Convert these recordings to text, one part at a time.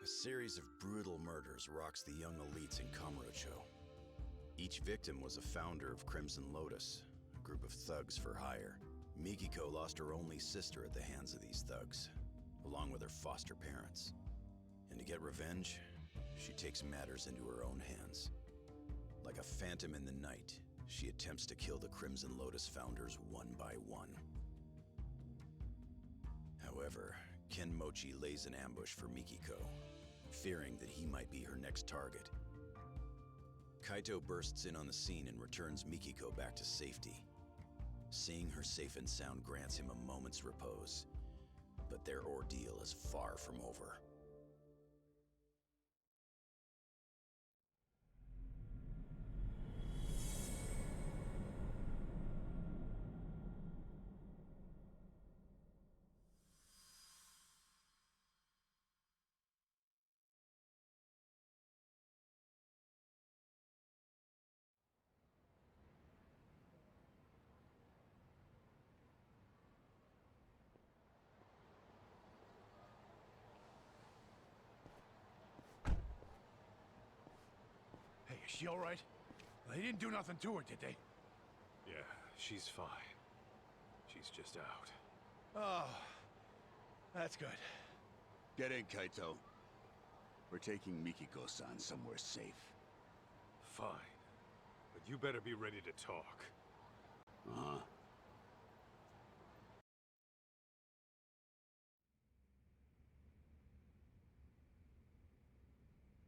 A series of brutal murders rocks the young elites in Kamurocho. Each victim was a founder of Crimson Lotus, a group of thugs for hire. Mikiko lost her only sister at the hands of these thugs, along with her foster parents. And to get revenge, she takes matters into her own hands. Like a phantom in the night, she attempts to kill the Crimson Lotus founders one by one. However, Ken Mochi lays an ambush for Mikiko, fearing that he might be her next target. Kaito bursts in on the scene and returns Mikiko back to safety. Seeing her safe and sound grants him a moment's repose, but their ordeal is far from over. Hey, is she all right? They didn't do nothing to her, did they? Yeah, she's fine. She's just out. Oh, that's good. Get in, Kaito. We're taking Mikiko-san somewhere safe. Fine. But you better be ready to talk. Uh-huh.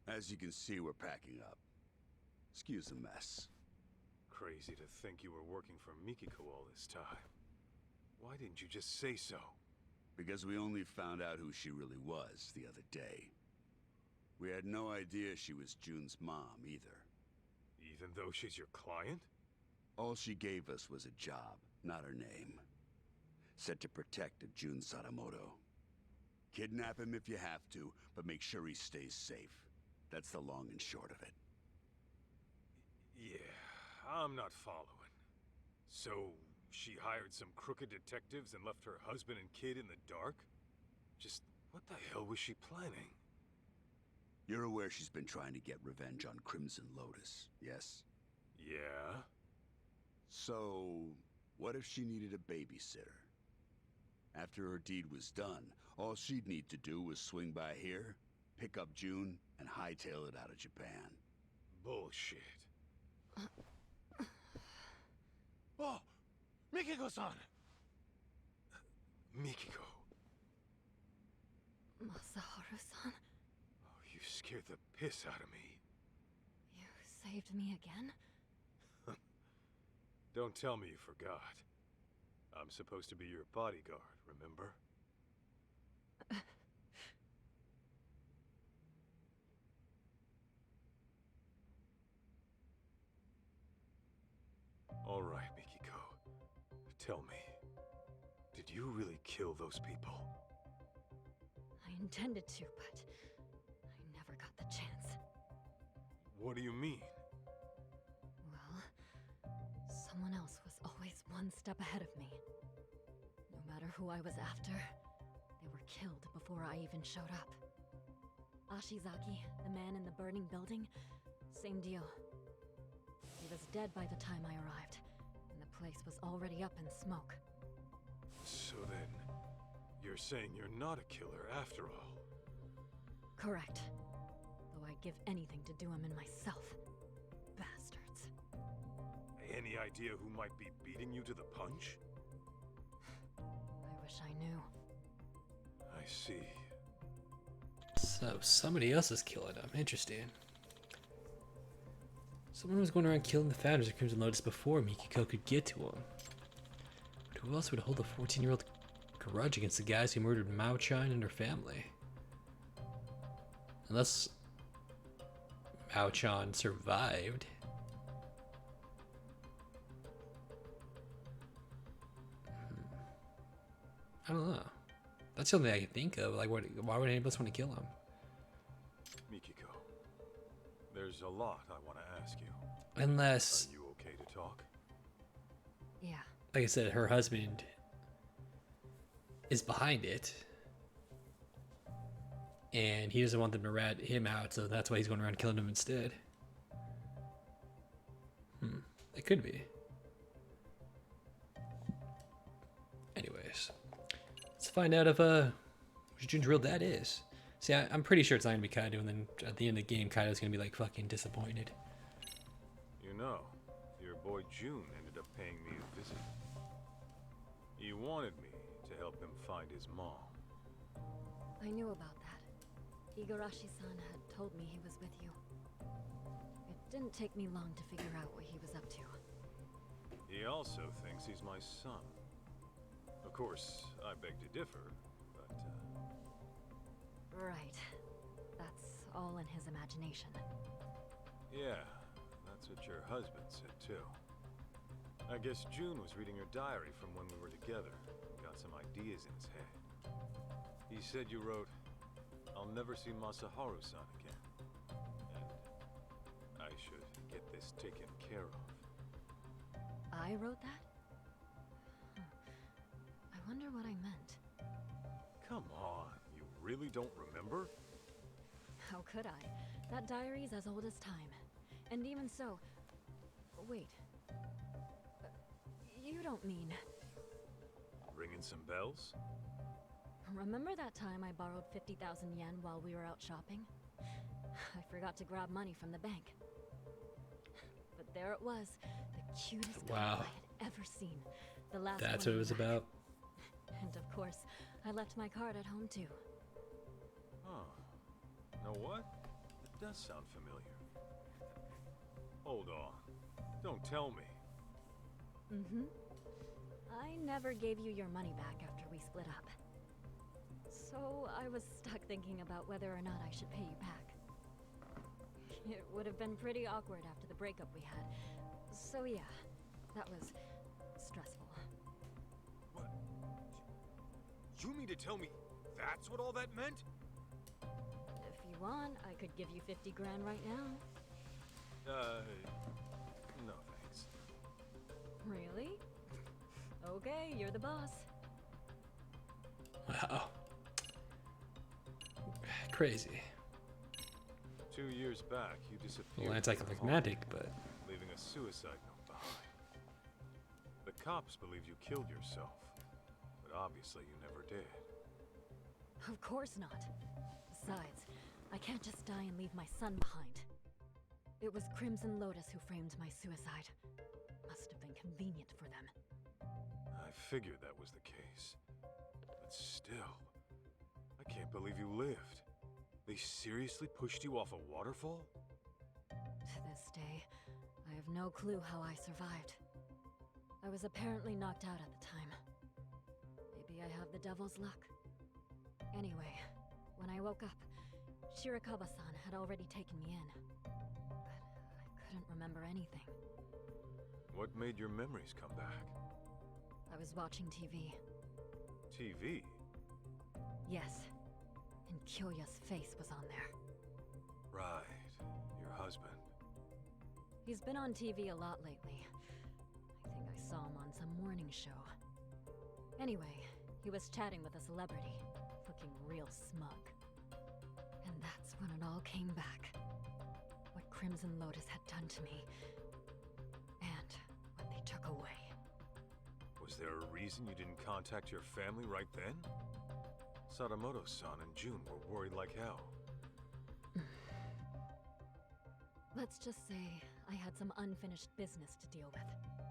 As you can see, we're packing up. Excuse the mess. Crazy to think you were working for Mikiko all this time. Why didn't you just say so? Because we only found out who she really was the other day. We had no idea she was June's mom, either. Even though she's your client? All she gave us was a job, not her name. Said to protect a Jun Sadamoto. Kidnap him if you have to, but make sure he stays safe. That's the long and short of it. Yeah, I'm not following. So, she hired some crooked detectives and left her husband and kid in the dark? Just, what the hell was she planning? You're aware she's been trying to get revenge on Crimson Lotus, yes? Yeah? So, what if she needed a babysitter? After her deed was done, all she'd need to do was swing by here, pick up June, and hightail it out of Japan. Bullshit. Oh, Mikiko-san! Mikiko. Masaharu-san, Oh, you scared the piss out of me. you saved me again? Don't tell me you forgot. I'm supposed to be your bodyguard, remember? All right, Mikiko. Tell me, did you really kill those people? I intended to, but I never got the chance. What do you mean? Well, someone else was always one step ahead of me. No matter who I was after, they were killed before I even showed up. Ashizaki, the man in the burning building, same deal. He was dead by the time I arrived, and the place was already up in smoke. So then, you're saying you're not a killer after all? Correct. Though I'd give anything to do him in myself. Bastards. Any idea who might be beating you to the punch? I wish I knew. I see. So, somebody else is killing him. Interesting. Someone was going around killing the founders of Crimson Lotus before Mikiko could get to him. But who else would hold a 14-year-old grudge against the guys who murdered Mao-chan and her family? Unless Mao-chan survived. I don't know. That's the only thing I can think of. Like, why would anybody else want to kill him? Mikiko, there's a lot I want to ask you. Unless, Are you okay to talk? Yeah. like I said, her husband is behind it. and he doesn't want them to rat him out, so that's why he's going around killing them instead. It could be. Anyways, let's find out if which Jun's real dad is. See, I'm pretty sure it's not gonna be Kaito, and then at the end of the game, Kaito's gonna be like fucking disappointed. You know, your boy Jun ended up paying me a visit. He wanted me to help him find his mom. I knew about that. Igarashi-san had told me he was with you. It didn't take me long to figure out what he was up to. He also thinks he's my son. Of course, I beg to differ, but, Right. That's all in his imagination. yeah, that's what your husband said too. I guess Jun was reading your diary from when we were together. Got some ideas in his head. He said you wrote, "I'll never see Masaharu-san again." And I should get this taken care of. I wrote that? I wonder what I meant. Come on, you really don't remember? How could I? That diary's as old as time. And even so... Wait. You don't mean... Ringing some bells? Remember that time I borrowed 50,000 yen while we were out shopping? I forgot to grab money from the bank. But there it was, the cutest Wow. couple I had ever seen. The last That's one what it in was black. about. And of course, I left my card at home too. Huh. Know what? It does sound familiar. Hold on. Don't tell me. Mm-hmm. I never gave you your money back after we split up. So I was stuck thinking about whether or not I should pay you back. It would have been pretty awkward after the breakup we had. So yeah, that was stressful. What? You mean to tell me that's what all that meant? If you want, I could give you 50 grand right now. No thanks. Really? Okay, you're the boss. Wow. Crazy. 2 years back, you disappeared. Well, from anticlimactic, home, but leaving a suicide note behind. The cops believe you killed yourself, but obviously you never did. Of course not. Besides, I can't just die and leave my son behind. It was Crimson Lotus who framed my suicide. Must have been convenient for them. I figured that was the case. But still, I can't believe you lived. They seriously pushed you off a waterfall? To this day, I have no clue how I survived. I was apparently knocked out at the time. Maybe I have the devil's luck. Anyway, when I woke up, Shirakawa-san had already taken me in. But I couldn't remember anything. What made your memories come back? I was watching TV. TV? Yes, and Kyoya's face was on there. Right, your husband. He's been on TV a lot lately. I think I saw him on some morning show. Anyway, he was chatting with a celebrity, looking real smug. And that's when it all came back. What Crimson Lotus had done to me, and what they took away. Was there a reason you didn't contact your family right then? Sadamoto-san and Jun were worried like hell. Let's just say I had some unfinished business to deal with.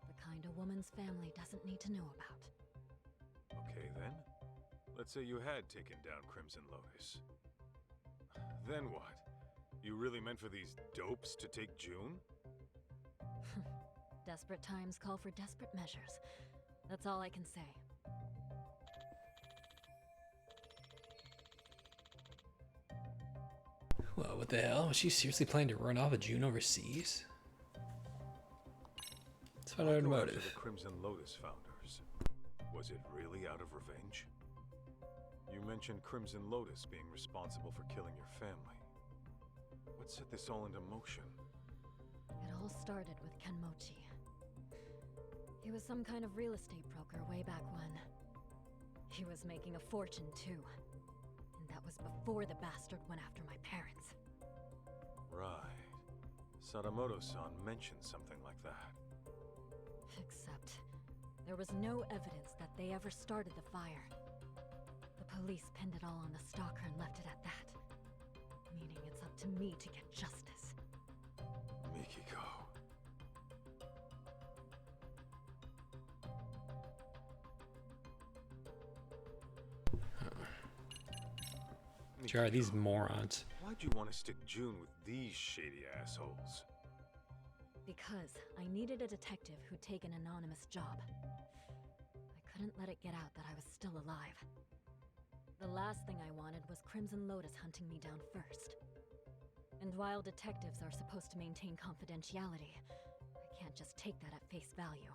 The kind a woman's family doesn't need to know about. Okay then. Let's say you had taken down Crimson Lotus. Then what? You really meant for these dopes to take Jun? Desperate times call for desperate measures. That's all I can say. well, what the hell? Was she seriously planning to run off a Jun overseas? Let's find out her Why go after motive. the Crimson Lotus founders. Was it really out of revenge? You mentioned Crimson Lotus being responsible for killing your family. What set this all into motion? It all started with Kenmochi. He was some kind of real estate broker way back when. He was making a fortune too. And that was before the bastard went after my parents. Right. Sadamoto-san mentioned something like that. Except, there was no evidence that they ever started the fire. The police pinned it all on the stalker and left it at that. Meaning it's up to me to get justice. Mikiko. Sure, are these morons. Why'd you want to stick June with these shady assholes? Because I needed a detective who'd take an anonymous job. I couldn't let it get out that I was still alive. The last thing I wanted was Crimson Lotus hunting me down first. And while detectives are supposed to maintain confidentiality, I can't just take that at face value.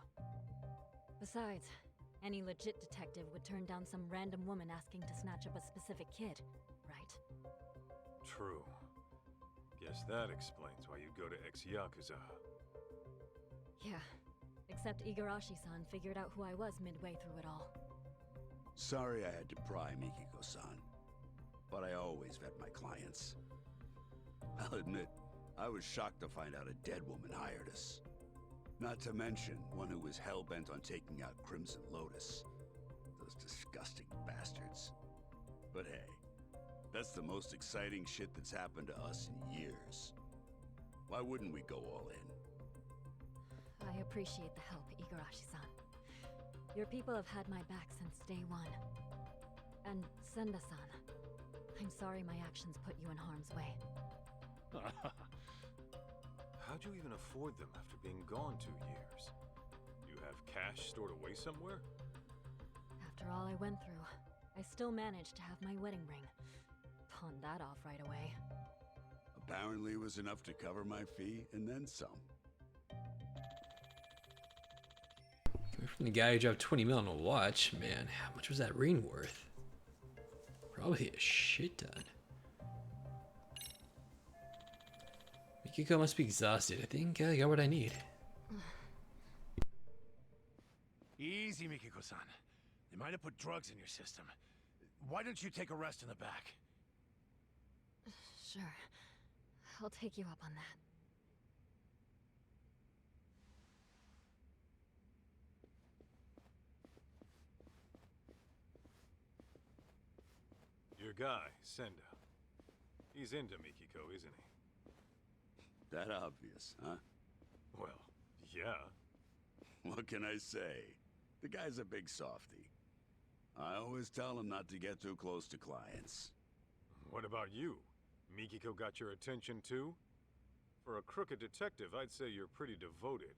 Besides, any legit detective would turn down some random woman asking to snatch up a specific kid, right? True. Guess that explains why you go to ex-Yakuza. Yeah, except Igarashi-san figured out who I was midway through it all. Sorry I had to pry, Mikiko-san. But I always vet my clients. I'll admit, I was shocked to find out a dead woman hired us. Not to mention, one who was hell-bent on taking out Crimson Lotus. Those disgusting bastards. But hey, that's the most exciting shit that's happened to us in years. Why wouldn't we go all in? I appreciate the help, Igarashi-san. Your people have had my back since day one. And Senda-san, I'm sorry my actions put you in harm's way. How'd you even afford them after being gone 2 years? You have cash stored away somewhere? After all I went through, I still managed to have my wedding ring. Pawned that off right away. Apparently it was enough to cover my fee and then some. Coming from the guy who dropped 20 mil on a watch, man, how much was that ring worth? Probably a shit ton. Mikiko must be exhausted. I think I got what I need. Easy, Mikiko-san. They might have put drugs in your system. Why don't you take a rest in the back? Sure. I'll take you up on that. Your guy, Senda. He's into Mikiko, isn't he? That obvious, huh? Well, yeah. What can I say? The guy's a big softy. I always tell him not to get too close to clients. What about you? Mikiko got your attention too? For a crooked detective, I'd say you're pretty devoted.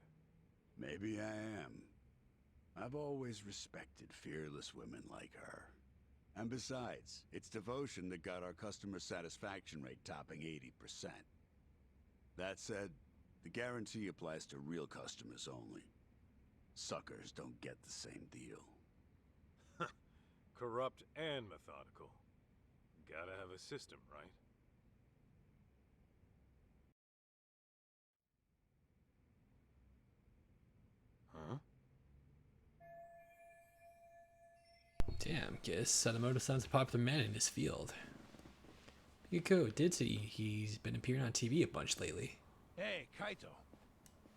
Maybe I am. I've always respected fearless women like her. And besides, it's devotion that got our customer satisfaction rate topping 80%. That said, the guarantee applies to real customers only. Suckers don't get the same deal. Corrupt and methodical. Gotta have a system, right? Huh? Damn, guess Sadamoto-san's a popular man in his field. Mikiko did say he's been appearing on TV a bunch lately. Hey, Kaito.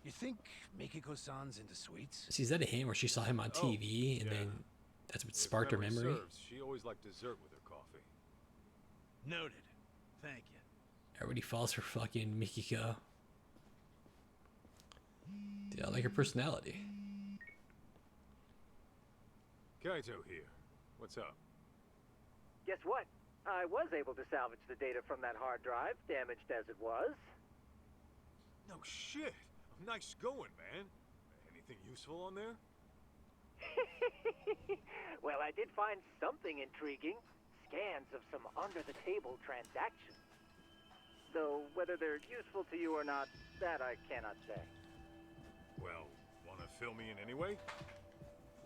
You think Mikiko-san's into sweets? See, is that a hint where she saw him on TV and yeah. then that's what If sparked her memory? serves, she always liked dessert with her coffee. Noted. Thank you. Everybody falls for fucking Mikiko. Yeah, I like her personality. Kaito here. What's up? Guess what? I was able to salvage the data from that hard drive, damaged as it was. No shit! Nice going, man. Anything useful on there? Well, I did find something intriguing. Scans of some under-the-table transactions. Though, whether they're useful to you or not, that I cannot say. Well, wanna fill me in anyway?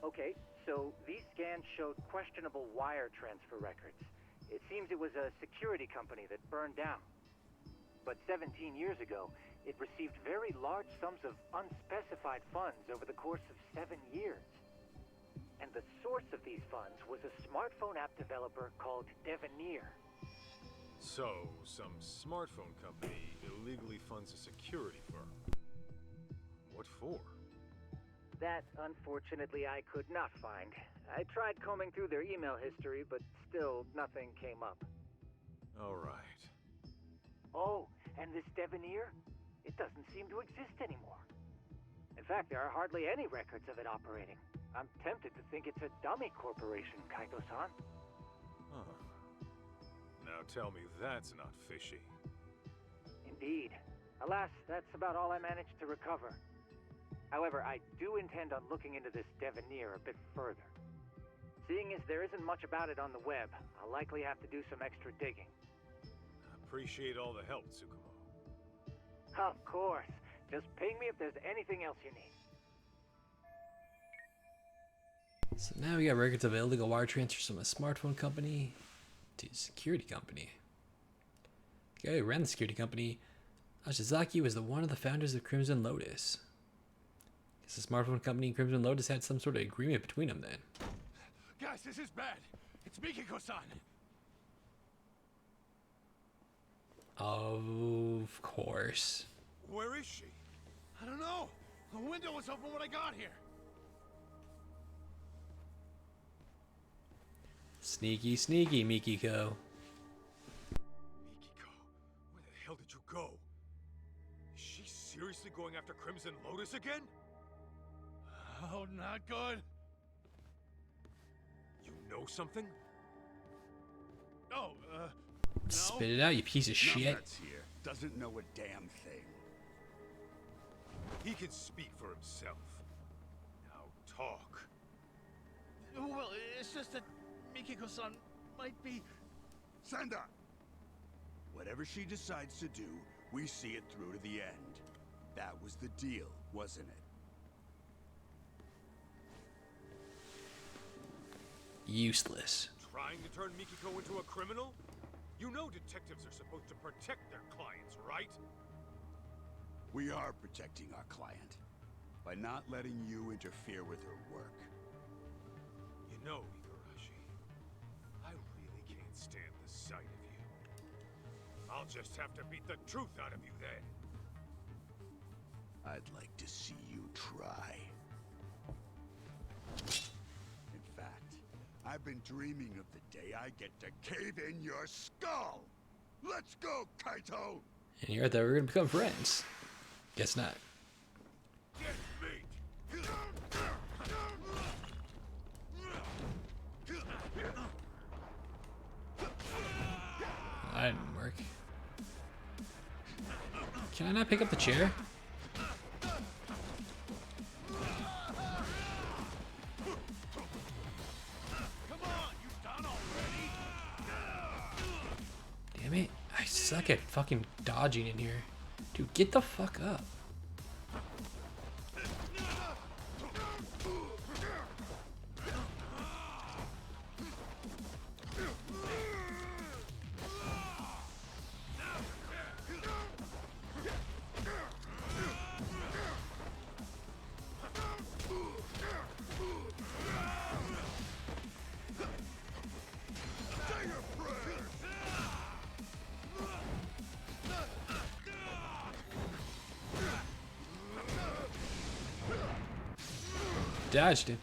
Okay, so these scans showed questionable wire transfer records. It seems it was a security company that burned down. But 17 years ago, it received very large sums of unspecified funds over the course of 7 years. And the source of these funds was a smartphone app developer called Devenir. So, some smartphone company illegally funds a security firm. What for? That, unfortunately, I could not find. I tried combing through their email history, but still nothing came up. Alright. Oh, and this Devenir? It doesn't seem to exist anymore. In fact, there are hardly any records of it operating. I'm tempted to think it's a dummy corporation, Kaito-san. Huh. Now tell me that's not fishy. Indeed. Alas, that's about all I managed to recover. However, I do intend on looking into this Devenir a bit further. Seeing as there isn't much about it on the web, I'll likely have to do some extra digging. Appreciate all the help, Tsukumo. Of course. Just ping me if there's anything else you need. So now we got records of illegal wire transfers from a smartphone company to a security company. The guy who ran the security company, Ashizaki, was one of the founders of Crimson Lotus. Guess the smartphone company and Crimson Lotus had some sort of agreement between them then. Guys, this is bad. It's Mikiko-san. Of course. Where is she? I don't know. The window was open when I got here. Sneaky, sneaky, Mikiko. Mikiko, where the hell did you go? Is she seriously going after Crimson Lotus again? Oh, not good. You know something? Oh, no. Spit it out, you piece of shit. Numbnuts here doesn't know a damn thing. He can speak for himself. Now talk. Well, it's just that Mikiko-san might be... Senda! Whatever she decides to do, we see it through to the end. That was the deal, wasn't it? Useless. Trying to turn Mikiko into a criminal? You know detectives are supposed to protect their clients, right? We are protecting our client by not letting you interfere with her work. You know, Igarashi, I really can't stand the sight of you. I'll just have to beat the truth out of you then. I'd like to see you try. In fact, I've been dreaming of the day I get to cave in your skull! Let's go, Kaito! And here I thought we were gonna become friends. Guess not. Get meat! That didn't work. Can I not pick up the chair? Damn it. I suck at fucking dodging in here. Dude, get the fuck up. Dodged it.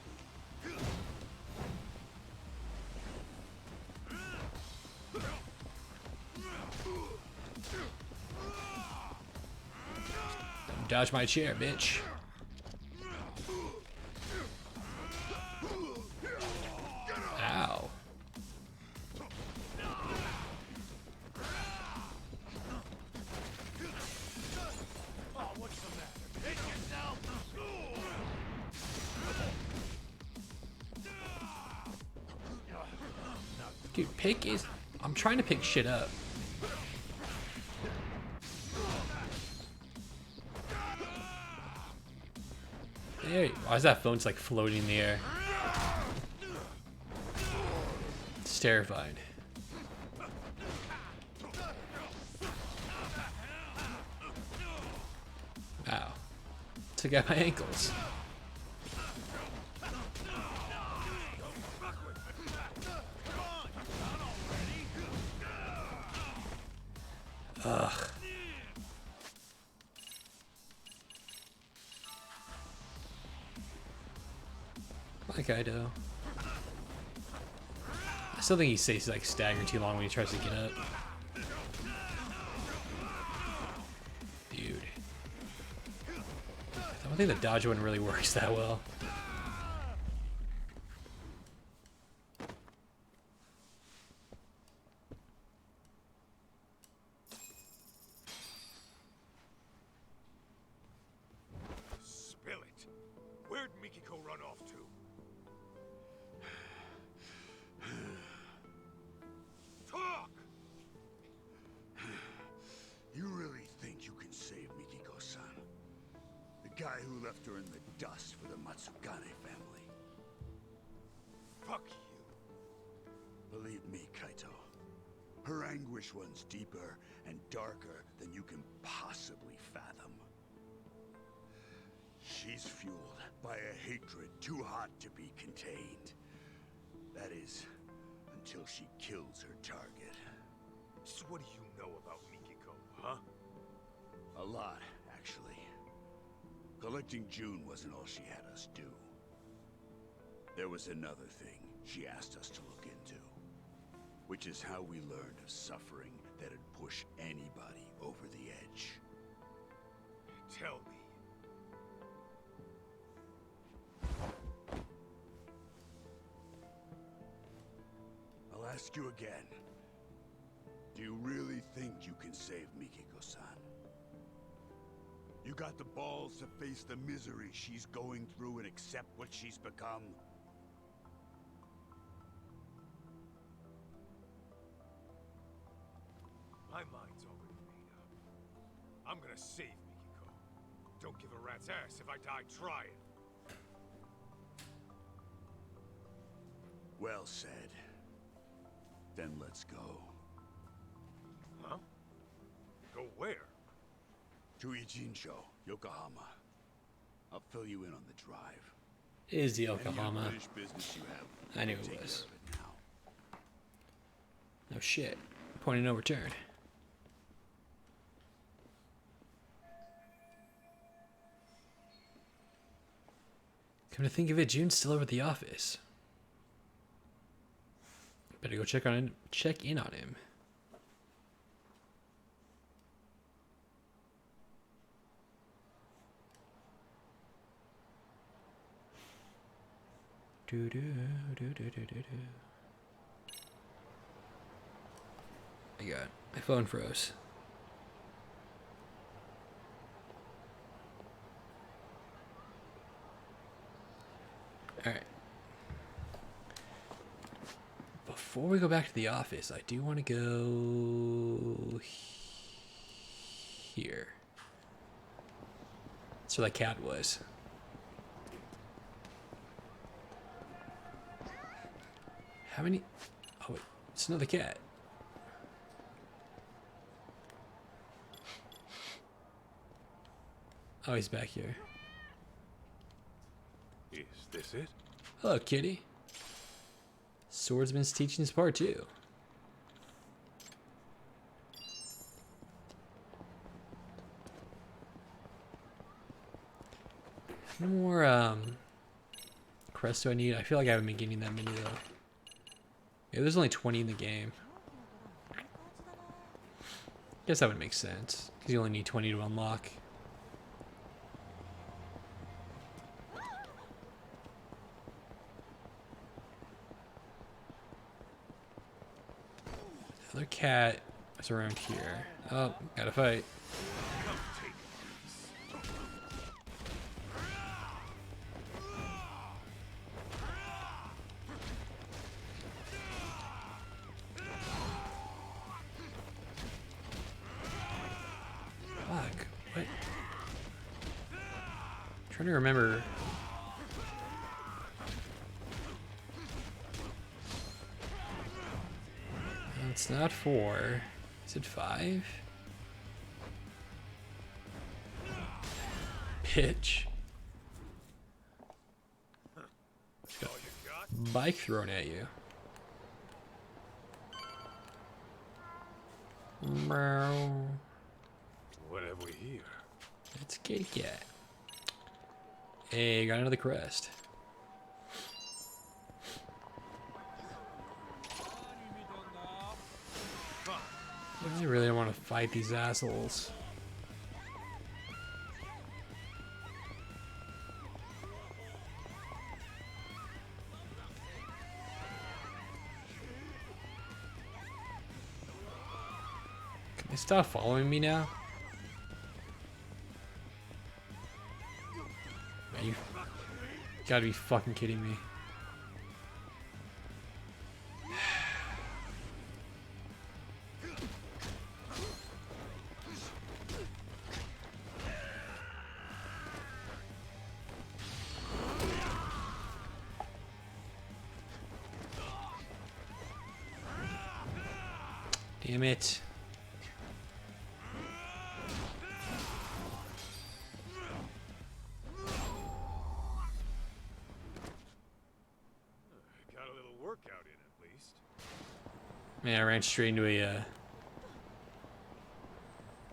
Don't dodge my chair, bitch. Ow. Dude, pick is... I'm trying to pick shit up. There, why is that phone just like floating in the air? It's terrifying. Ow. Took out my ankles. Ugh. Bye, Kaito. I still think he stays like staggering too long when he tries to get up. Dude. I don't think the dodge one really works that well. Spill it. Where'd Mikiko run off to? Talk! You really think you can save Mikiko-san? The guy who left her in the dust for the Matsukane family. Fuck you. Believe me, Kaito. Her anguish runs deeper and darker than you can possibly fathom. She's fueled by a hatred too hot to be contained. That is, until she kills her target. So what do you know about Mikiko, huh? A lot, actually. Collecting June wasn't all she had us do. There was another thing she asked us to look into. Which is how we learned of suffering that'd push anybody over the edge. Tell me. I'll ask you again. Do you really think you can save Mikiko-san? You got the balls to face the misery she's going through and accept what she's become? My mind's already made up. I'm gonna save Mikiko. Don't give a rat's ass if I die trying. Well said. Then let's go. Huh? Go where? To Ijincho, Yokohama. I'll fill you in on the drive. It is the Any Yokohama. unfinished business you have, I knew I'll it take was. care of it now. No shit. Point of no return. Come to think of it, June's still over at the office. Better go check in on him. Do do do do do do do. I got my phone froze. All right. Before we go back to the office, I do want to go here. That's where that cat was. How many? Oh wait, it's another cat. Oh, he's back here. Is this it? Hello, kitty. Swordsman's Teachings Part 2. No more quests do I need? I feel like I haven't been getting that many though. Yeah, there's only 20 in the game. Guess that would make sense, because you only need 20 to unlock. Another cat is around here. Oh, gotta fight. Fuck, what? I'm trying to remember. It's not 4. Is it 5? Bitch. Got a bike thrown at you. Meow. What have we here? It's a kitty cat. Hey, got another crest. I really don't want to fight these assholes. Can they stop following me now? Man, you gotta be fucking kidding me. Damn it. Got a little workout in at least. Man, I ran straight into a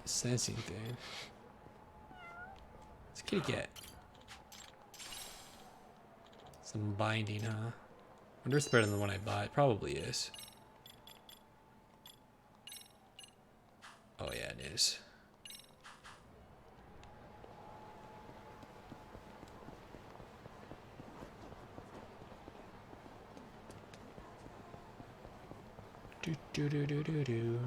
sensing thing. It's a kitty cat. Some binding, huh? Wonder if it's better than the one I bought. It probably is. Oh yeah, it is. Do do do do do do.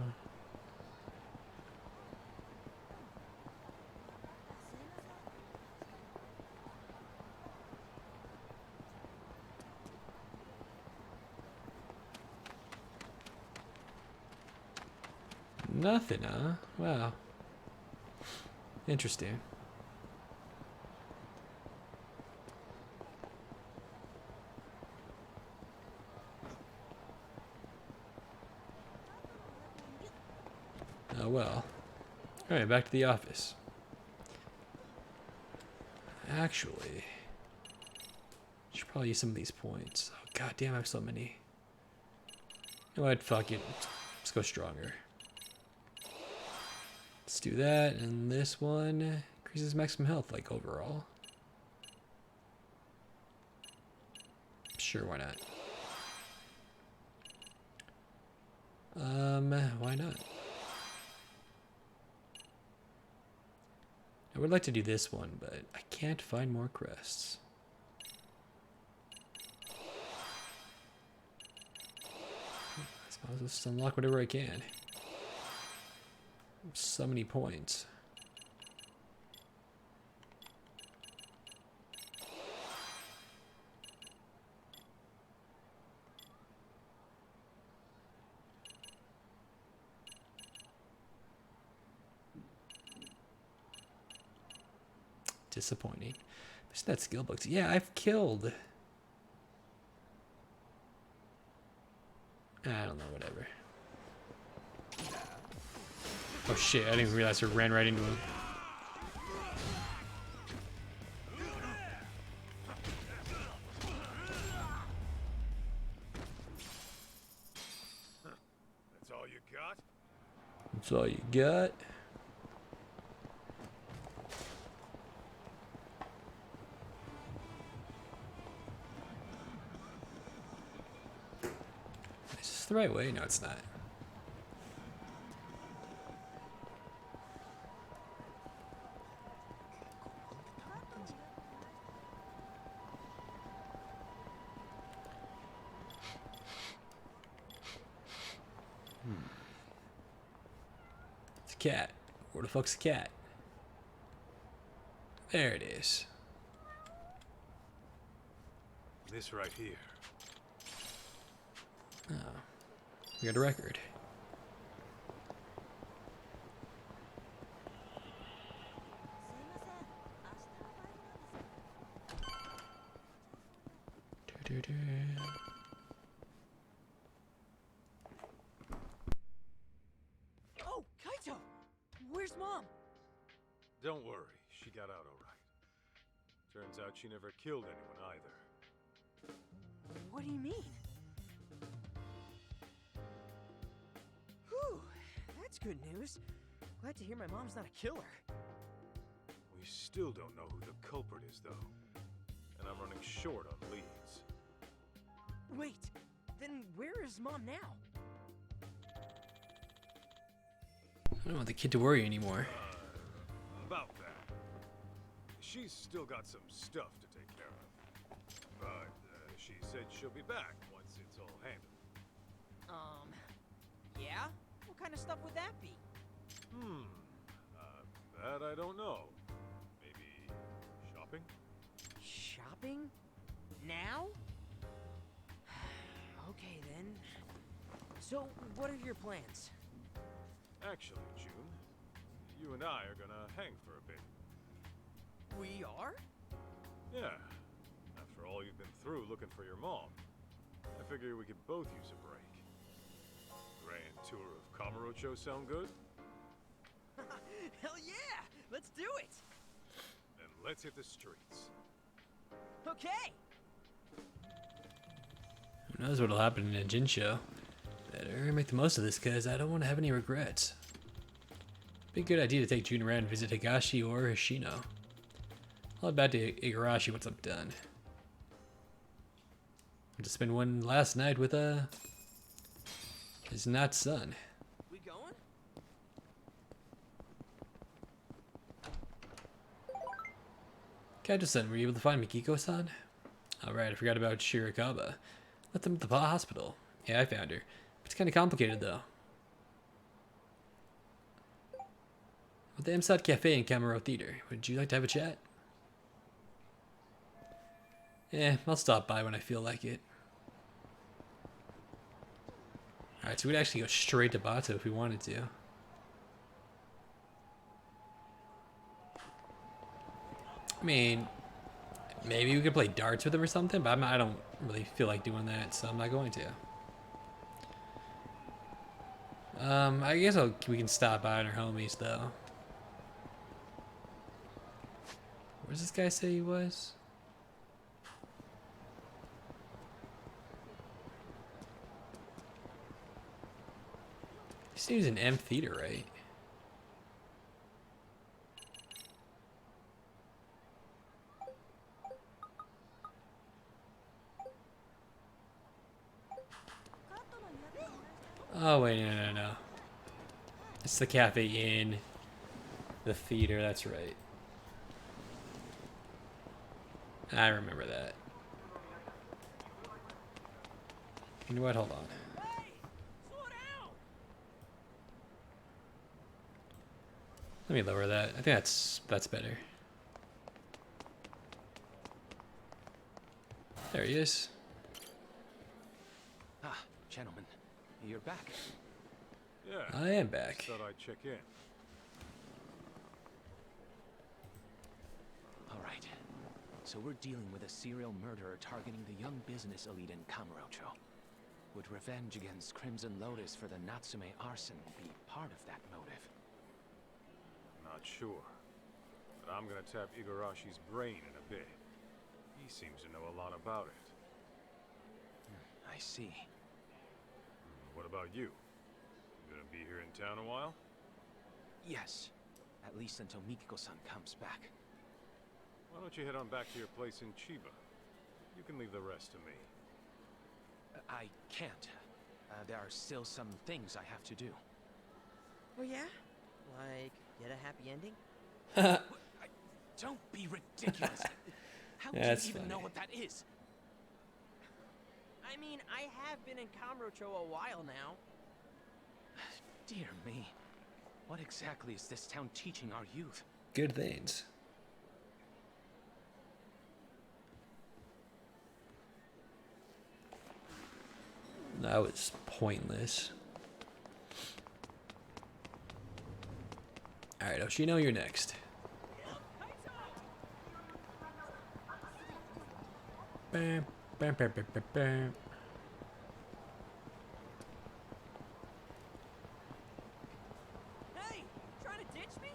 Nothing, huh? Wow. Interesting. Oh well. Alright, back to the office. Actually, should probably use some of these points. Oh god damn, I have so many. You know what? Fuck it. Let's go stronger. Let's do that, and this one increases maximum health, like overall. Sure, why not? Why not? I would like to do this one, but I can't find more crests. So I'll just unlock whatever I can. So many points. Disappointing. There's that skill books. Yeah, I've killed. I don't know, whatever. Oh shit, I didn't realize I ran right into him. That's all you got? That's all you got? Is this the right way? No, it's not. It's a cat. Where the fuck's the cat? There it is. This right here. Oh. We got a record. Do-do-do. Oh, Kaito! Where's Mom? Don't worry, she got out all right. Turns out she never killed anyone either. What do you mean? Whew, that That's good news. Glad to hear my mom's not a killer. We still don't know who the culprit is, though. And I'm running short on leads. Wait, then where is Mom now? I don't want the kid to worry anymore. About that. She's still got some stuff to take care of. But she said she'll be back once it's all handled. Yeah? What kind of stuff would that be? That I don't know. Maybe shopping? Shopping? Now? Okay then. So, what are your plans? Actually, June, you and I are gonna hang for a bit. We are? Yeah. After all you've been through looking for your mom, I figure we could both use a break. Grand tour of Kamurocho sound good? Hell yeah! Let's do it! Then let's hit the streets. Okay! Who knows what'll happen in a Jin show? Better make the most of this, cause I don't want to have any regrets. Be a good idea to take Jun around and visit Higashi or Hoshino. I'll head back to Igarashi once I'm done. And to spend one last night with his not son. We going? Kaito-san, were you able to find Mikiko-san? Alright, I forgot about Shirakawa. Left them at the hospital. Yeah, I found her. It's kind of complicated, though. At the MSOT Cafe in Camaro Theater. Would you like to have a chat? Yeah, I'll stop by when I feel like it. Alright, so we'd actually go straight to Bato if we wanted to. I mean, maybe we could play darts with him or something, but I don't really feel like doing that, so I'm not going to. I guess we can stop by on our homies, though. Where does this guy say he was? He seems in M Theater, right? Oh, wait, no. It's the cafe in the theater, that's right. I remember that. You know what? Hold on. Hey! Slow down! Let me lower that. I think that's better. There he is. Ah, gentlemen, you're back. Yeah. I am back. Thought I'd check in. All right. So we're dealing with a serial murderer targeting the young business elite in Kamurocho. Would revenge against Crimson Lotus for the Natsume arson be part of that motive? Not sure. But I'm gonna tap Igarashi's brain in a bit. He seems to know a lot about it. I see. What about you? You gonna be here in town a while? Yes. At least until Mikiko-san comes back. Why don't you head on back to your place in Chiba? You can leave the rest to me. I can't. There are still some things I have to do. Oh yeah? Like, get a happy ending? Don't be ridiculous. How do you That's even funny. know what that is? I mean, I have been in Kamurocho a while now. Dear me. What exactly is this town teaching our youth? Good things. That was pointless. Alright, Oshino, you're next. Bam, bam, bam, bam, bam, bam. Hey! Trying to ditch me?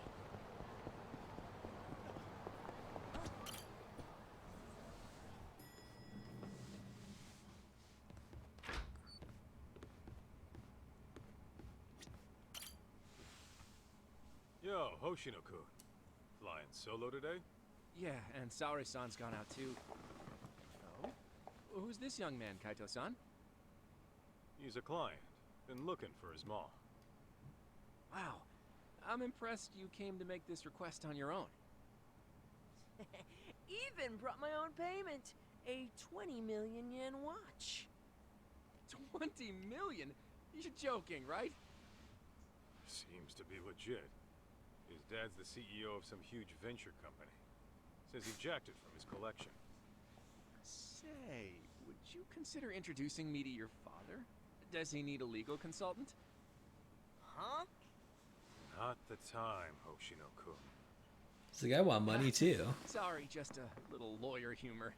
Yo, Hoshino-kun. Flying solo today? Yeah, and Saori-san's gone out too. Oh? Who's this young man, Kaito-san? He's a client. Been looking for his mom. Wow. I'm impressed you came to make this request on your own. Even brought my own payment. A 20 million yen watch. 20 million? You're joking, right? Seems to be legit. His dad's the CEO of some huge venture company. Says he jacked it from his collection. Say, would you consider introducing me to your father? Does he need a legal consultant? Huh? Not the time, Hoshino-kun. Does the guy want money too? Sorry, just a little lawyer humor.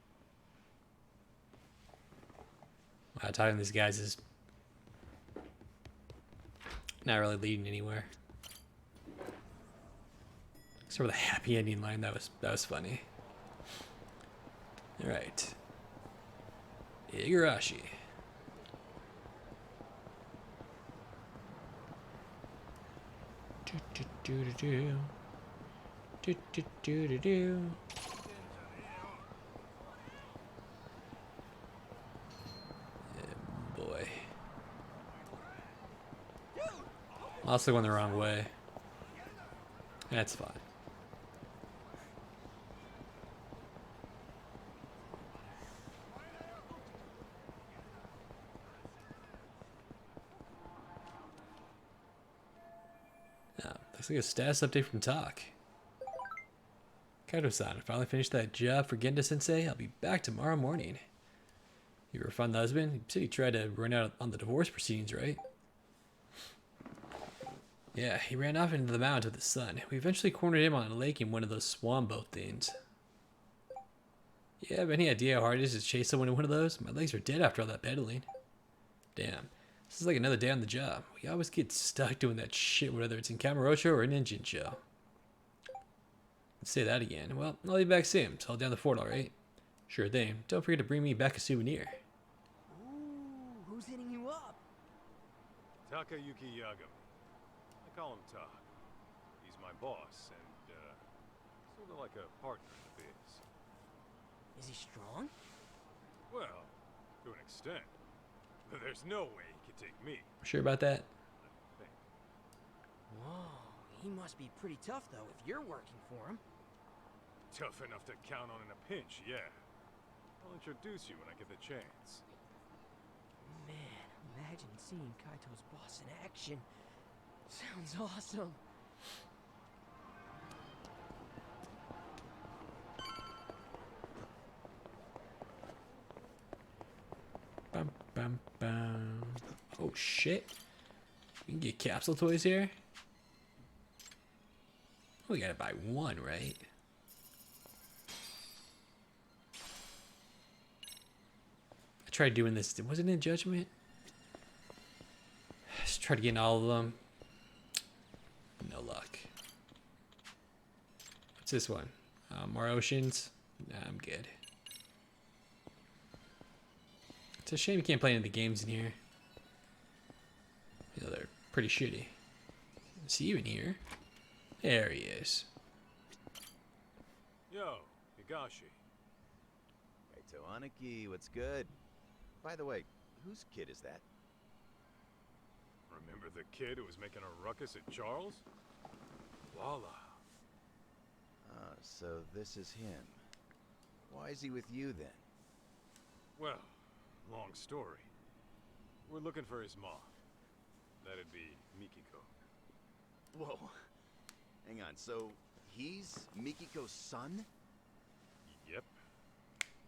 Wow, talking to these guys is not really leading anywhere. Except for the happy ending line, that was funny. All right, Igarashi. Do do do do do do do do do. Boy. Also going the wrong way. That's fine. Oh, looks like a status update from Talk. Kaito-san, I finally finished that job for Genda-sensei. I'll be back tomorrow morning. You ever find the husband? You said he tried to run out on the divorce proceedings, right? Yeah, he ran off into the mountains with his son. We eventually cornered him on a lake in one of those swan boat things. Yeah, have any idea how hard it is to chase someone in one of those? My legs are dead after all that pedaling. Damn, this is like another day on the job. We always get stuck doing that shit, whether it's in Kamurocho or an engine show. Let's say that again. Well, I'll be back soon, so hold down the fort, alright? Sure thing. Don't forget to bring me back a souvenir. Ooh, who's hitting you up? Takayuki Yagami. I call him Tak. He's my boss, and, sort of like a partner in the biz. Is he strong? Well, to an extent. But there's no way he could take me, Sure about that? I think. Whoa, he must be pretty tough though if you're working for him. Tough enough to count on in a pinch, yeah. I'll introduce you when I get the chance. Man, imagine seeing Kaito's boss in action. Sounds awesome. Bum, bum, bum. Oh shit. We can get capsule toys here? We gotta buy one, right? I tried doing this. Wasn't it Judgment? Just tried getting all of them. No luck. What's this one? More oceans? Nah, I'm good. It's a shame you can't play any of the games in here. You know, they're pretty shitty. Is he even here? There he is. Yo, Higashi. Kaito Aniki, what's good? By the way, whose kid is that? Remember the kid who was making a ruckus at Charles? Voila. Ah, so this is him. Why is he with you then? Well, long story. We're looking for his mom. That'd be Mikiko. Whoa. Hang on, so he's Mikiko's son? Yep.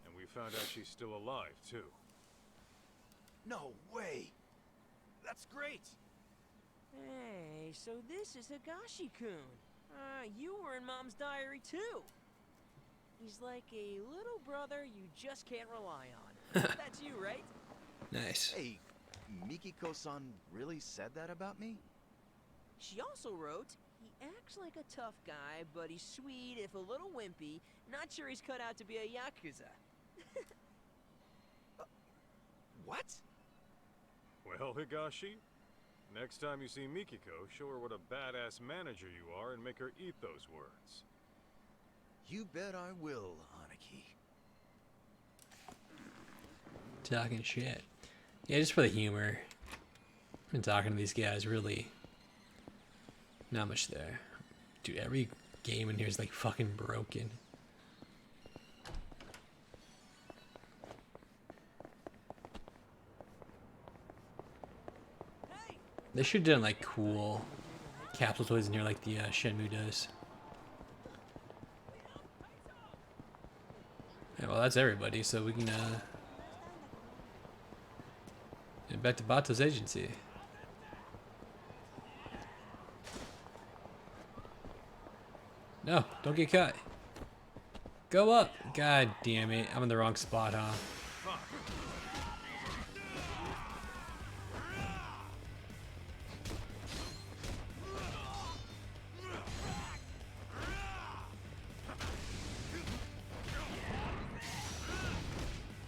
And we found out she's still alive, too. No way! That's great! Hey, so this is Higashi-kun. You were in Mom's diary too. He's like a little brother you just can't rely on. That's you, right? Nice. Hey, Mikiko-san really said that about me? She also wrote, he acts like a tough guy, but he's sweet if a little wimpy. Not sure he's cut out to be a Yakuza. What? Well, Higashi, Next time you see Mikiko, show her what a badass manager you are and make her eat those words. You bet I will, Aniki. Talking shit. Yeah, just for the humor. I've been talking to these guys, really. Not much there. Dude, every game in here is like fucking broken. They should have done like cool capsule toys in here like the Shenmue does. Yeah, well, that's everybody, so we can get back to Bato's agency. No, don't get caught. Go up. God damn it. I'm in the wrong spot, huh?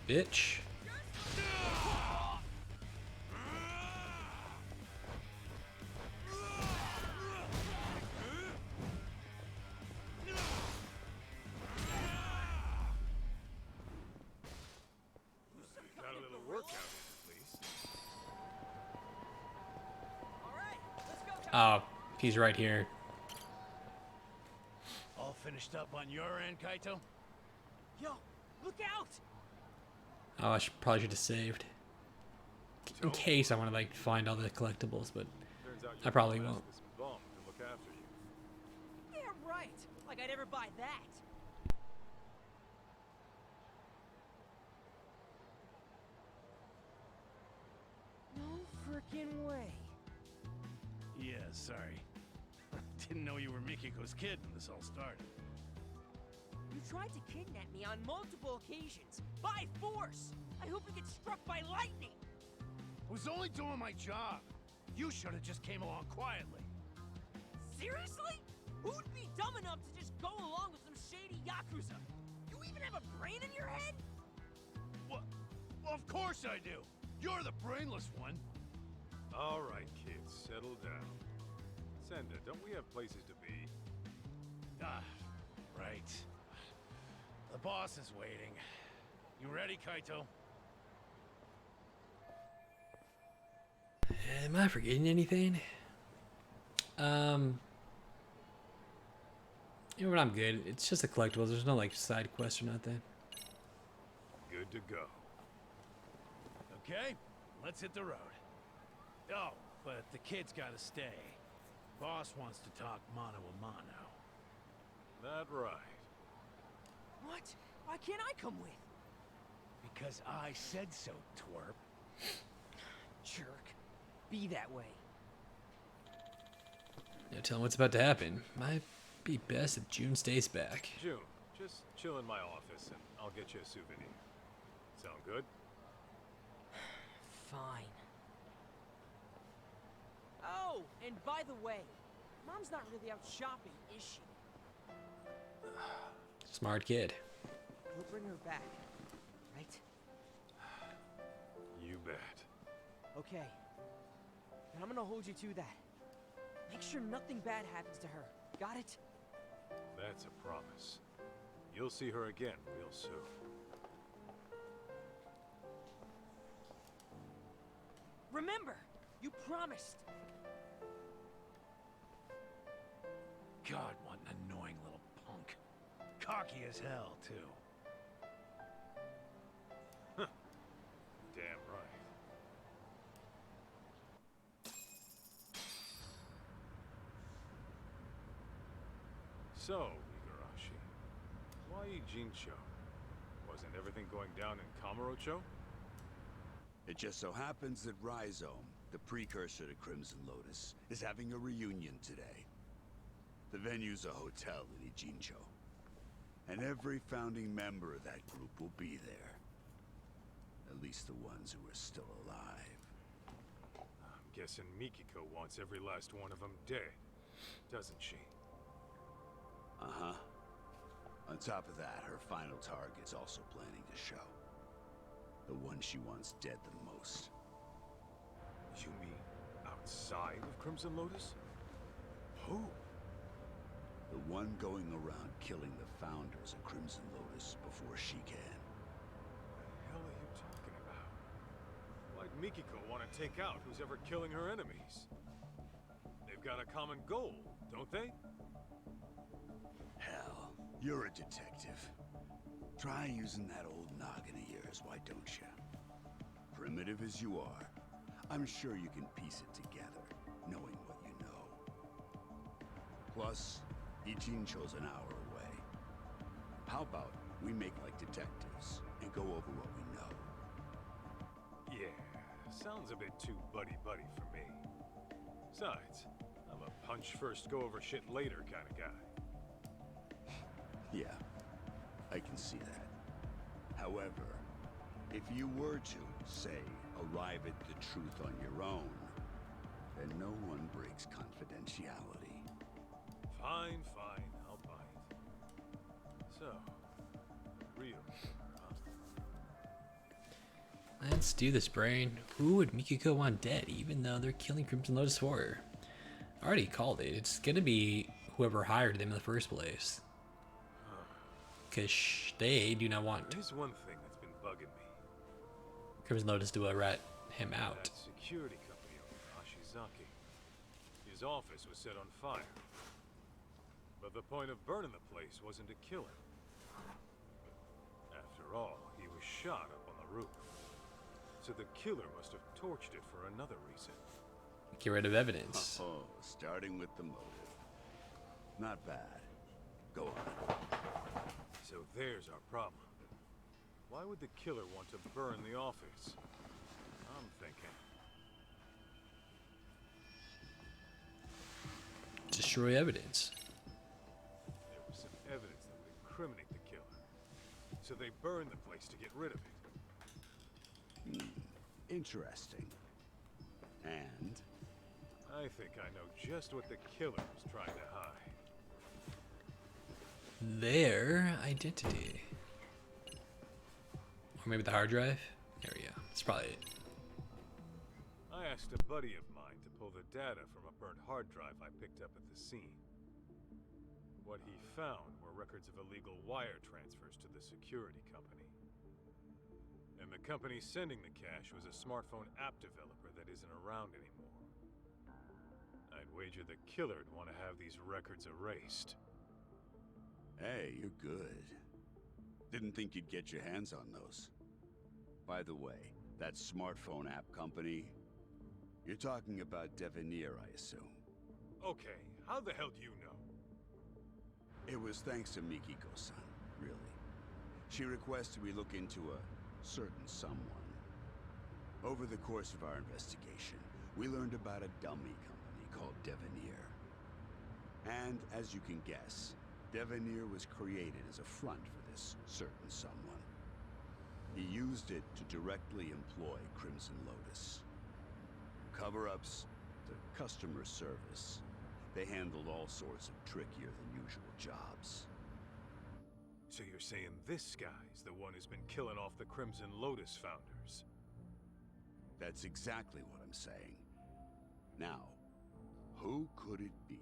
Bitch. Got a little workout at least. Oh, he's right here. All finished up on your end, Kaito? Yo, look out! Oh, probably should have saved. In case I want to like find all the collectibles, but Turns out I probably you're won't. this bum to look after you. Yeah, right. Like I'd ever buy that. No frickin' way. Yeah, sorry. Didn't know you were Mikiko's kid when this all started. You tried to kidnap me on multiple occasions, by force! I hope you get struck by lightning! I was only doing my job. You should have just came along quietly. Seriously? Who'd be dumb enough to just go along with some shady Yakuza? You even have a brain in your head? What? Well, of course I do. You're the brainless one. All right, kids, settle down. Senda, don't we have places to be? Ah, right. The boss is waiting. You ready, Kaito? Am I forgetting anything? You know what? I'm good. It's just the collectibles. There's no like side quest or nothing. Good to go. Okay, let's hit the road. Oh, but the kid's gotta stay. Boss wants to talk mano a mano. That right. What? Why can't I come with? Because I said so, twerp. Jerk. Be that way. Yeah, tell him what's about to happen. Might be best if June stays back. June, just chill in my office and I'll get you a souvenir. Sound good? Fine. Oh, and by the way, Mom's not really out shopping, is she? Smart kid. We'll bring her back, right? You bet. Okay. And I'm gonna hold you to that. Make sure nothing bad happens to her. Got it? That's a promise. You'll see her again real soon. Remember, you promised. God, what an annoying little punk. Cocky as hell, too. Damn right. So, Igarashi, why Jincho? Wasn't everything going down in Kamurocho? It just so happens that Rhizome, the precursor to Crimson Lotus, is having a reunion today. The venue's a hotel in Ijincho, and every founding member of that group will be there. At least the ones who are still alive. I'm guessing Mikiko wants every last one of them dead, doesn't she? Uh-huh. On top of that, her final target's also planning to show. The one she wants dead the most. You mean outside? side of Crimson Lotus? Who? The one going around killing the founders of Crimson Lotus before she can. What the hell are you talking about? Why'd Mikiko want to take out who's ever killing her enemies? They've got a common goal, don't they? Hell, you're a detective. Try using that old noggin of yours, why don't you? Primitive as you are, I'm sure you can piece it together, knowing what you know. Plus, Ichin chose an hour away. How about we make like detectives and go over what we know? Yeah, sounds a bit too buddy-buddy for me. Besides, I'm a punch first, go over shit later kind of guy. Yeah, I can see that. However, if you were to, say, arrive at the truth on your own, then no one breaks confidentiality. Fine, fine, I'll bite. So, real, huh? Let's do this, brain. Who would Mikiko want dead, even though they're killing Crimson Lotus for her? I already called it. It's gonna be whoever hired them in the first place. Because they do not want There's one thing that's been bugging me. Crimson Lotus to rat him out. That security company owner, Ashizaki. His office was set on fire. But the point of burning the place wasn't to kill him. After all, he was shot up on the roof. So the killer must have torched it for another reason. Get rid of evidence. Oh, starting with the motive. Not bad. Go on. So there's our problem. Why would the killer want to burn the office? I'm thinking. Destroy evidence. There was some evidence that would incriminate the killer. So they burned the place to get rid of it. Interesting. And? I think I know just what the killer was trying to hide. Their identity. Or maybe the hard drive? There we go. That's probably it. I asked a buddy of mine to pull the data from a burnt hard drive I picked up at the scene. What he found were records of illegal wire transfers to the security company. And the company sending the cash was a smartphone app developer that isn't around anymore. I'd wager the killer'd want to have these records erased. Hey, you're good. Didn't think you'd get your hands on those. By the way, that smartphone app company, you're talking about Devenir, I assume. Okay, how the hell do you know? It was thanks to Mikiko-san, really. She requested we look into a certain someone. Over the course of our investigation, we learned about a dummy company called Devenir. And as you can guess, Devenir was created as a front for this certain someone. He used it to directly employ Crimson Lotus. Cover-ups to customer service. They handled all sorts of trickier than usual jobs. So you're saying this guy's the one who's been killing off the Crimson Lotus founders? That's exactly what I'm saying. Now, who could it be?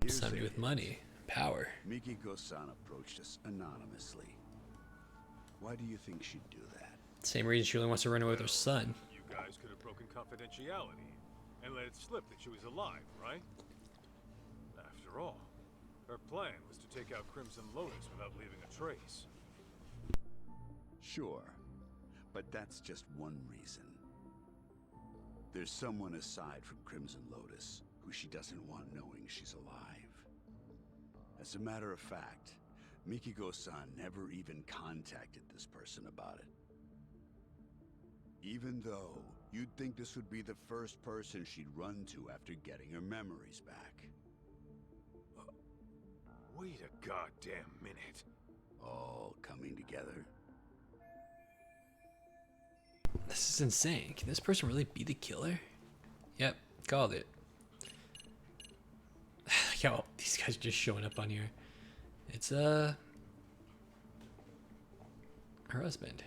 Here's Somebody a with hint. money, power. Mikiko-san approached us anonymously. Why do you think she'd do that? Same reason she only wants to run away with her son. You guys could have broken confidentiality and let it slip that she was alive, right? After all, her plan was to take out Crimson Lotus without leaving a trace. Sure, but that's just one reason. There's someone aside from Crimson Lotus who she doesn't want knowing she's alive. As a matter of fact, Mikiko-san never even contacted this person about it. Even though you'd think this would be the first person she'd run to after getting her memories back. Wait a goddamn minute. All coming together. This is insane. Can this person really be the killer? Yep, called it. Yo, these guys are just showing up on here. It's her husband.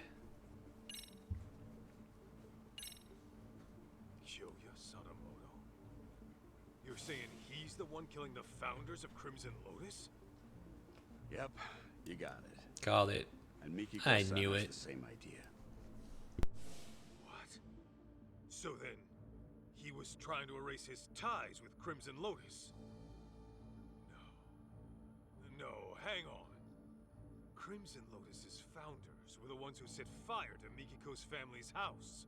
Show your Sadamoto. You're saying he's the one killing the founders of Crimson Lotus? Yep, you got it. Called it. And Mikiko I knew has it. the same idea. What? So then, he was trying to erase his ties with Crimson Lotus? No. No, hang on. Crimson Lotus's founders were the ones who set fire to Mikiko's family's house.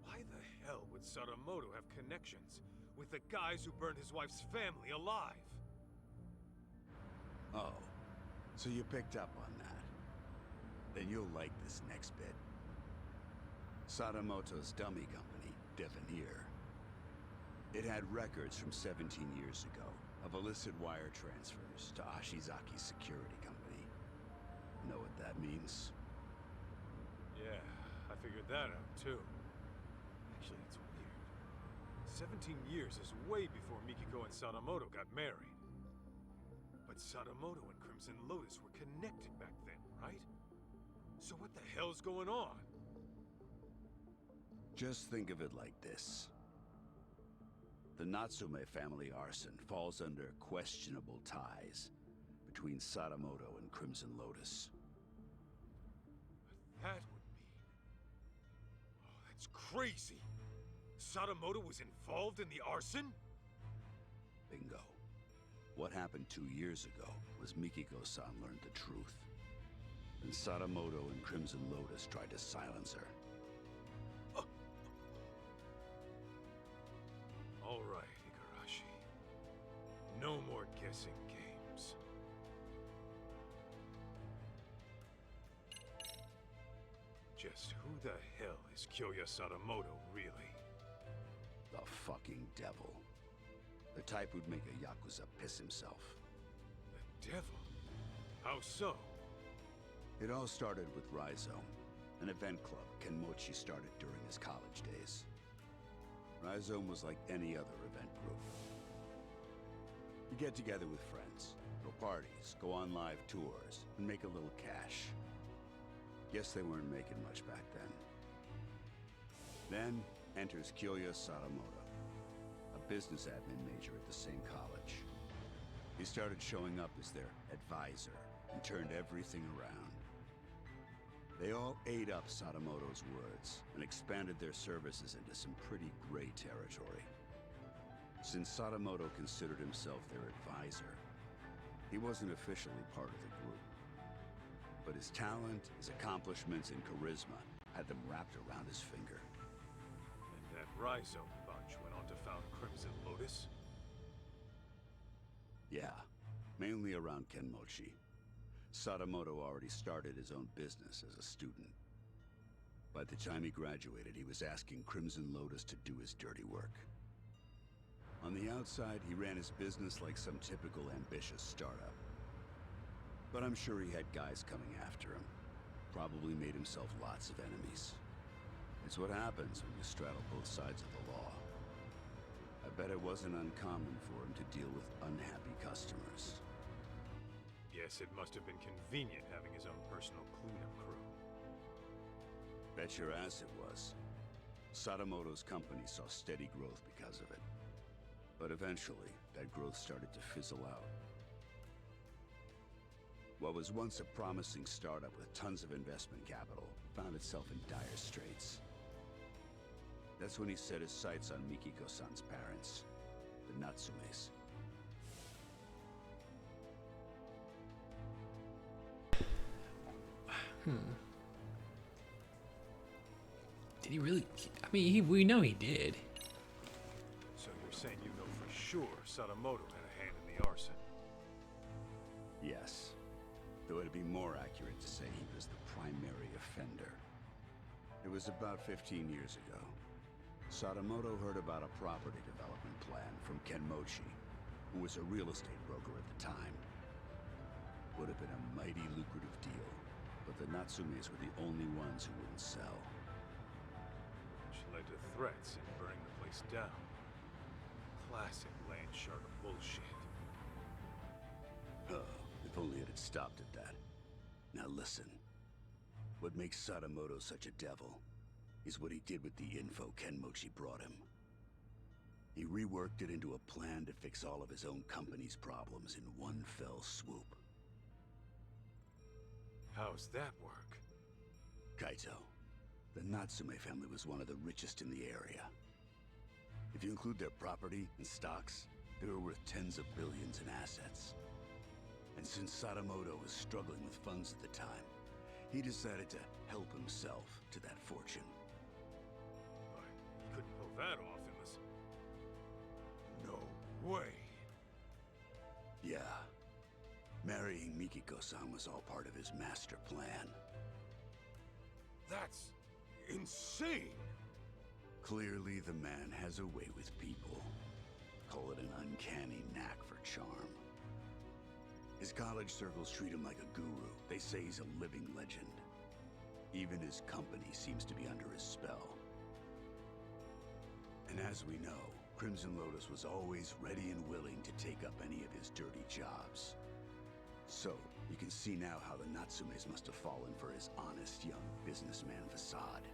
Why the hell would Sadamoto have connections with the guys who burned his wife's family alive? Oh, so you picked up on that. Then you'll like this next bit. Sadamoto's dummy company, Devenir. It had records from 17 years ago of illicit wire transfers to Ashizaki's security company. Know what that means? Yeah, I figured that out too. Actually, it's weird. 17 years is way before Mikiko and Sadamoto got married. But Sadamoto and Crimson Lotus were connected back then, right? So what the hell's going on? Just think of it like this. The Natsume family arson falls under questionable ties between Sadamoto and Crimson Lotus. That would mean... Oh, that's crazy! Sadamoto was involved in the arson? Bingo. What happened 2 years ago was Mikiko-san learned the truth. And Sadamoto and Crimson Lotus tried to silence her. All right, Igarashi. No more guessing games. Just who the hell is Kyoya Sadamoto, really? The fucking devil. The type who'd make a Yakuza piss himself. The devil? How so? It all started with Rhizome, an event club Kenmochi started during his college days. Rhizome was like any other event group. You get together with friends, throw parties, go on live tours, and make a little cash. Guess they weren't making much back then. Then enters Kyoya Sadamoto, a business admin major at the same college. He started showing up as their advisor and turned everything around. They all ate up Sadamoto's words and expanded their services into some pretty gray territory. Since Sadamoto considered himself their advisor, he wasn't officially part of the group. But his talent, his accomplishments, and charisma had them wrapped around his finger. And that Rhizome bunch went on to found Crimson Lotus? Yeah, mainly around Kenmochi. Sadamoto already started his own business as a student. By the time he graduated, he was asking Crimson Lotus to do his dirty work. On the outside, he ran his business like some typical ambitious startup. But I'm sure he had guys coming after him. Probably made himself lots of enemies. It's what happens when you straddle both sides of the law. I bet it wasn't uncommon for him to deal with unhappy customers. Yes, it must have been convenient having his own personal cleanup crew. Bet your ass it was. Sadamoto's company saw steady growth because of it. But eventually, that growth started to fizzle out. What was once a promising startup with tons of investment capital found itself in dire straits. That's when he set his sights on Mikiko-san's parents, the Natsumes. Did he really? I mean, we know he did. So you're saying you know for sure Sadamoto had a hand in the arson? Yes. Though it'd be more accurate to say he was the primary offender. It was about 15 years ago. Sadamoto heard about a property development plan from Kenmochi, who was a real estate broker at the time. Would have been a mighty lucrative deal, but the Natsumes were the only ones who wouldn't sell. Which led to threats and burning the place down. Classic land shark bullshit. If only it had stopped at that. Now listen. What makes Sadamoto such a devil is what he did with the info Kenmochi brought him. He reworked it into a plan to fix all of his own company's problems in one fell swoop. How's that work? Kaito, the Natsume family was one of the richest in the area. If you include their property and stocks, they were worth tens of billions in assets. And since Sadamoto was struggling with funds at the time, he decided to help himself to that fortune. But he couldn't pull that off unless... No way! Yeah. Marrying Mikiko-san was all part of his master plan. That's... insane! Clearly, the man has a way with people. Call it an uncanny knack for charm. His college circles treat him like a guru. They say he's a living legend. Even his company seems to be under his spell. And as we know, Crimson Lotus was always ready and willing to take up any of his dirty jobs. So, you can see now how the Natsumes must have fallen for his honest young businessman facade.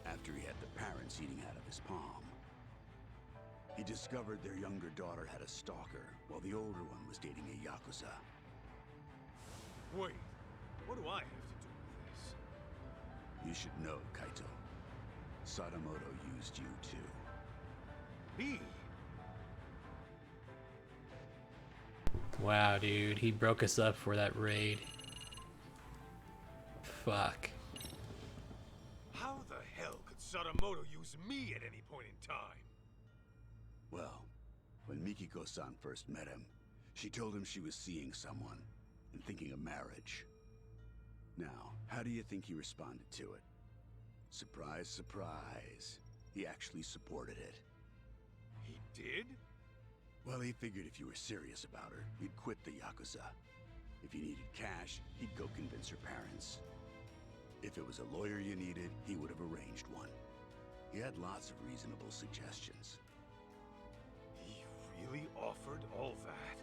After he had the parents eating out of his palm, he discovered their younger daughter had a stalker, while the older one was dating a Yakuza. Wait, what do I have to do with this? You should know, Kaito. Sadamoto used you too. Me? Wow, dude, he broke us up for that raid. Fuck. How the hell could Sadamoto use me at any point in time? Well, when Mikiko-san first met him, she told him she was seeing someone and thinking of marriage. Now, how do you think he responded to it? Surprise, surprise. He actually supported it. He did? Well, he figured if you were serious about her, you'd quit the Yakuza. If you needed cash, he'd go convince her parents. If it was a lawyer you needed, he would have arranged one. He had lots of reasonable suggestions. He really offered all that?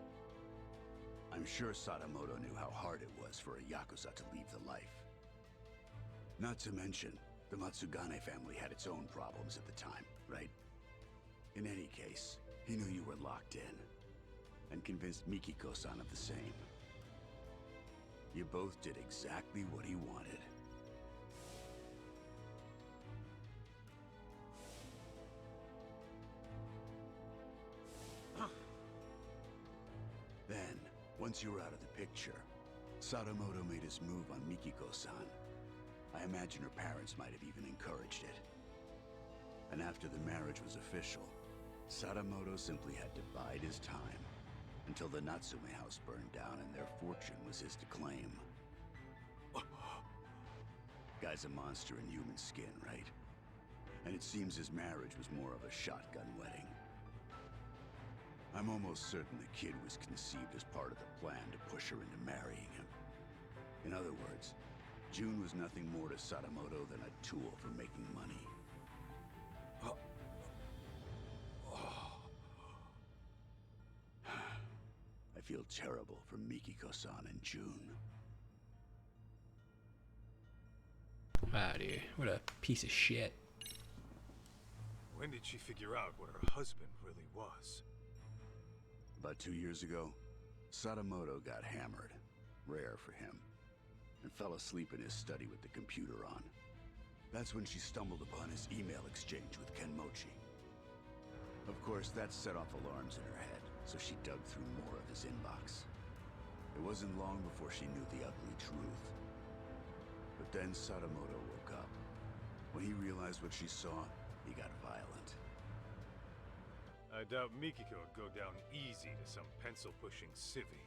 I'm sure Sadamoto knew how hard it was for a Yakuza to leave the life. Not to mention, the Matsugane family had its own problems at the time, right? In any case, he knew you were locked in, and convinced Mikiko-san of the same. You both did exactly what he wanted. Then, once you were out of the picture, Sadamoto made his move on Mikiko-san. I imagine her parents might have even encouraged it. And after the marriage was official, Sadamoto simply had to bide his time until the Natsume house burned down and their fortune was his to claim. Guy's a monster in human skin, right? And it seems his marriage was more of a shotgun wedding. I'm almost certain the kid was conceived as part of the plan to push her into marrying him. In other words, June was nothing more to Sadamoto than a tool for making money. I feel terrible for Mikiko-san and June. Wow, dude, what a piece of shit. When did she figure out what her husband really was? About 2 years ago, Sadamoto got hammered, rare for him, and fell asleep in his study with the computer on. That's when she stumbled upon his email exchange with Kenmochi. Of course, that set off alarms in her head, so she dug through more of his inbox. It wasn't long before she knew the ugly truth. But then Sadamoto woke up. When he realized what she saw, he got violent. I doubt Mikiko would go down easy to some pencil-pushing civvy.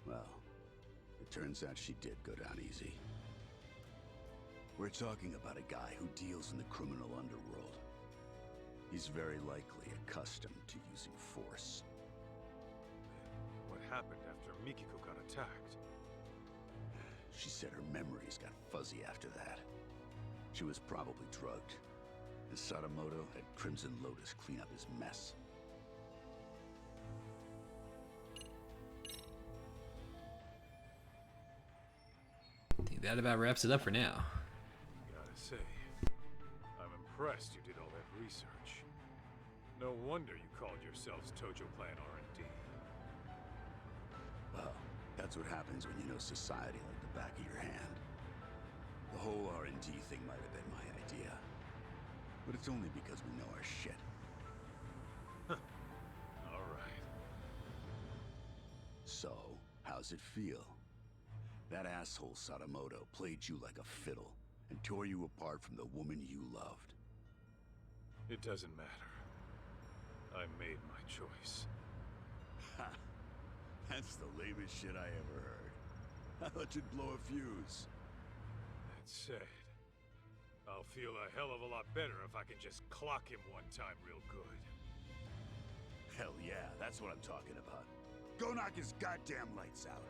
Well, it turns out she did go down easy. We're talking about a guy who deals in the criminal underworld. He's very likely accustomed to using force. What happened after Mikiko got attacked? She said her memories got fuzzy after that. She was probably drugged. And Sadamoto had Crimson Lotus clean up his mess. I think that about wraps it up for now. Gotta say, I'm impressed you did all that research. No wonder you called yourselves Tojo Clan R&D. Well, that's what happens when you know society like the back of your hand. The whole R&D thing might have been my idea. But it's only because we know our shit. All right. So, how's it feel? That asshole Sadamoto played you like a fiddle and tore you apart from the woman you loved. It doesn't matter. I made my choice. Ha! That's the lamest shit I ever heard. I thought you'd blow a fuse. That said, I'll feel a hell of a lot better if I can just clock him one time real good. Hell yeah, that's what I'm talking about. Go knock his goddamn lights out.